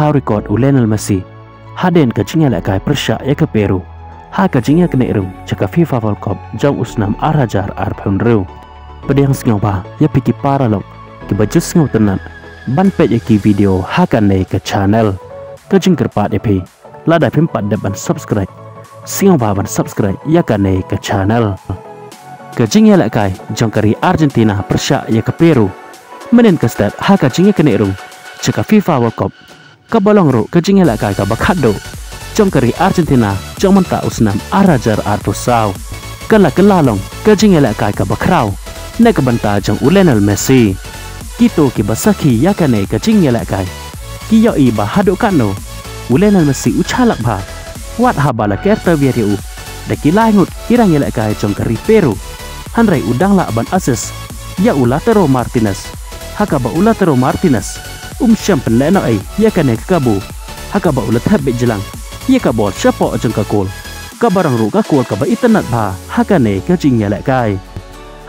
how record Lionel Messi haden ke jinga la kai persya ya ke Peru ha ke jinga ke neru jaka FIFA World Cup jong usnam arajar arpun ru pedang sngau ba ya piki para lok ke baju sngau tenan ban pet ya ki video ha kan nei ke channel ke jing kerpat ep la dai pim pat de ban subscribe singau ba ban subscribe ya kan nei ke channel ke jinga la kai jong kari Argentina persya ya ke Peru menen ke start ha ke jinga ke neru jaka FIFA World Cup ka balong ru ke jinga la kai ka bakado jong kari Argentina jong menta usnam arajar arpusau kala long ke jinga la kai ka bakrau na ka banta jong Lionel Messi kito ki basaki ya kane ke jinga la kai ki yo i ba hado kano Lionel Messi uchalak ba wat ha bala kerta biariu da ki langut kirang la kai jong kari Peru hanrai udang la ban assist ya Lautaro Martinez haka ba Lautaro Martinez syampen lena ai ya kane kabu haka ba ulat habbe jelang ya ka bol syapo jeng ka gol ka barang ru ka gol ka ba internet ba haka ne ka jingya la kai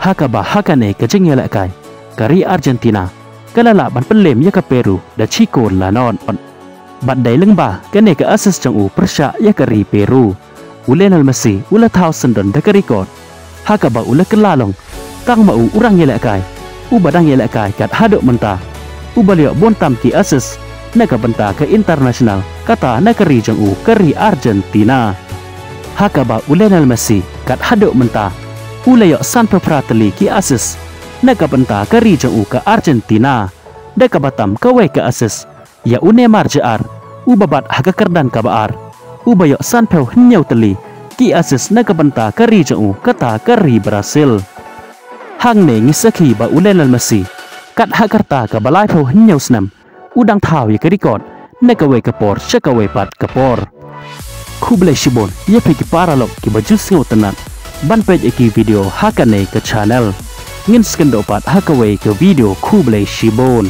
haka ne ka jingya la kai kari Argentina kala la ban pelem ya ka Peru da chiko la non ban dai leng ba ka ne ka assist jeng u persya ya kari Peru Lionel Messi ula thousand don da ka record haka ba ula kelalong kang ma u urang ya la kai u badang ya la kai kat hadok menta ubaliok bontam ki assist naka benta ke internasional kata nakari jeng u kari Argentina haka ba Lionel Messi kat hadok menta ulayok Santo Prateli ki assist naka benta kari jeng u ke Argentina deka batam kawe ke assist ya Neymar jar ubabat haka kerdan ka baar ubayok Santo hnyau teli ki assist naka benta kari jeng u kata kari Brazil hang ne ngisaki ba Lionel Messi kat hakarta ka balai pau hnyau snam udang thau ya ke record na ka we ka por ka we pat ka por kuble shibon ya pe ki para lok ki baju sngau tenan ban page ki video hakane ka channel ngin skendo pat hakawe ka video kuble shibon